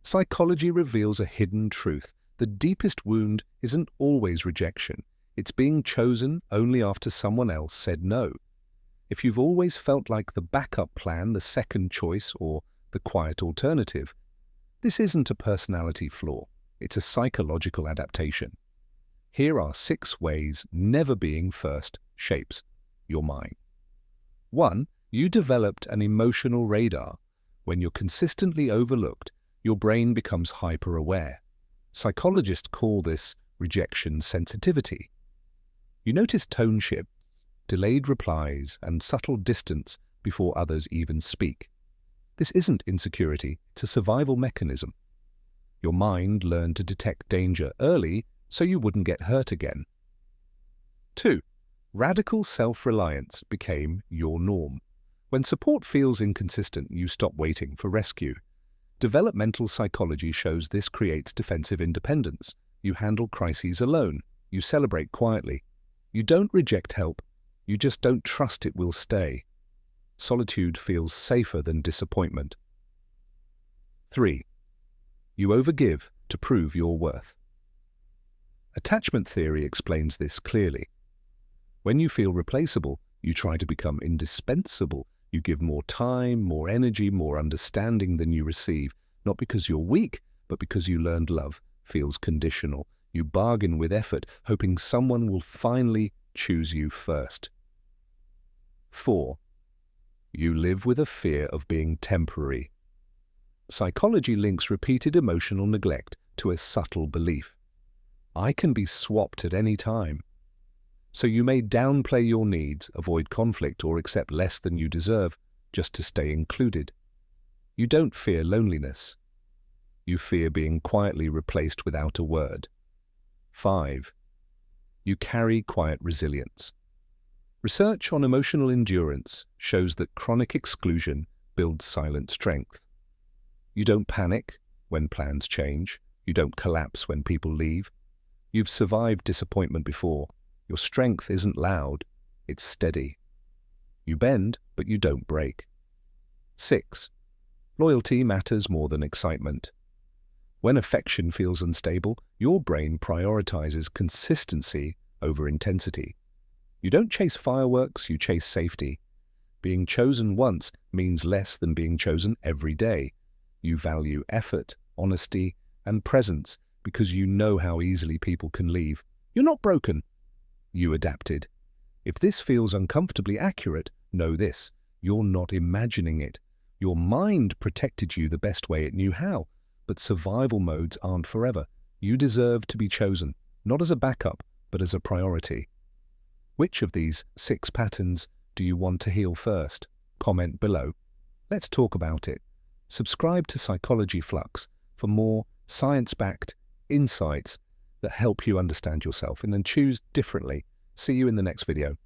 Psychology reveals a hidden truth. The deepest wound isn't always rejection. It's being chosen only after someone else said no. If you've always felt like the backup plan, the second choice, or the quiet alternative, this isn't a personality flaw. It's a psychological adaptation. Here are 6 ways never being first shapes your mind. 1. You developed an emotional radar. When you're consistently overlooked, your brain becomes hyper-aware. Psychologists call this rejection sensitivity. You notice tone shifts, delayed replies, and subtle distance before others even speak. This isn't insecurity, it's a survival mechanism. Your mind learned to detect danger early so you wouldn't get hurt again. 2. Radical self-reliance became your norm. When support feels inconsistent, you stop waiting for rescue. Developmental psychology shows this creates defensive independence. You handle crises alone. You celebrate quietly. You don't reject help. You just don't trust it will stay. Solitude feels safer than disappointment. 3. You overgive to prove your worth. Attachment theory explains this clearly. When you feel replaceable, you try to become indispensable. You give more time, more energy, more understanding than you receive, not because you're weak, but because you learned love feels conditional. You bargain with effort, hoping someone will finally choose you first. 4. You live with a fear of being temporary. Psychology links repeated emotional neglect to a subtle belief. I can be swapped at any time. So you may downplay your needs, avoid conflict, or accept less than you deserve just to stay included. You don't fear loneliness. You fear being quietly replaced without a word. 5. You carry quiet resilience. Research on emotional endurance shows that chronic exclusion builds silent strength. You don't panic when plans change. You don't collapse when people leave. You've survived disappointment before. Your strength isn't loud, it's steady. You bend, but you don't break. 6. Loyalty matters more than excitement. When affection feels unstable, your brain prioritizes consistency over intensity. You don't chase fireworks, you chase safety. Being chosen once means less than being chosen every day. You value effort, honesty, and presence because you know how easily people can leave. You're not broken. You adapted. If this feels uncomfortably accurate, know this: you're not imagining it. Your mind protected you the best way it knew how, but survival modes aren't forever. You deserve to be chosen, not as a backup, but as a priority. Which of these 6 patterns do you want to heal first? Comment below. Let's talk about it. Subscribe to Psychology Flux for more science-backed insights that help you understand yourself and then choose differently. See you in the next video.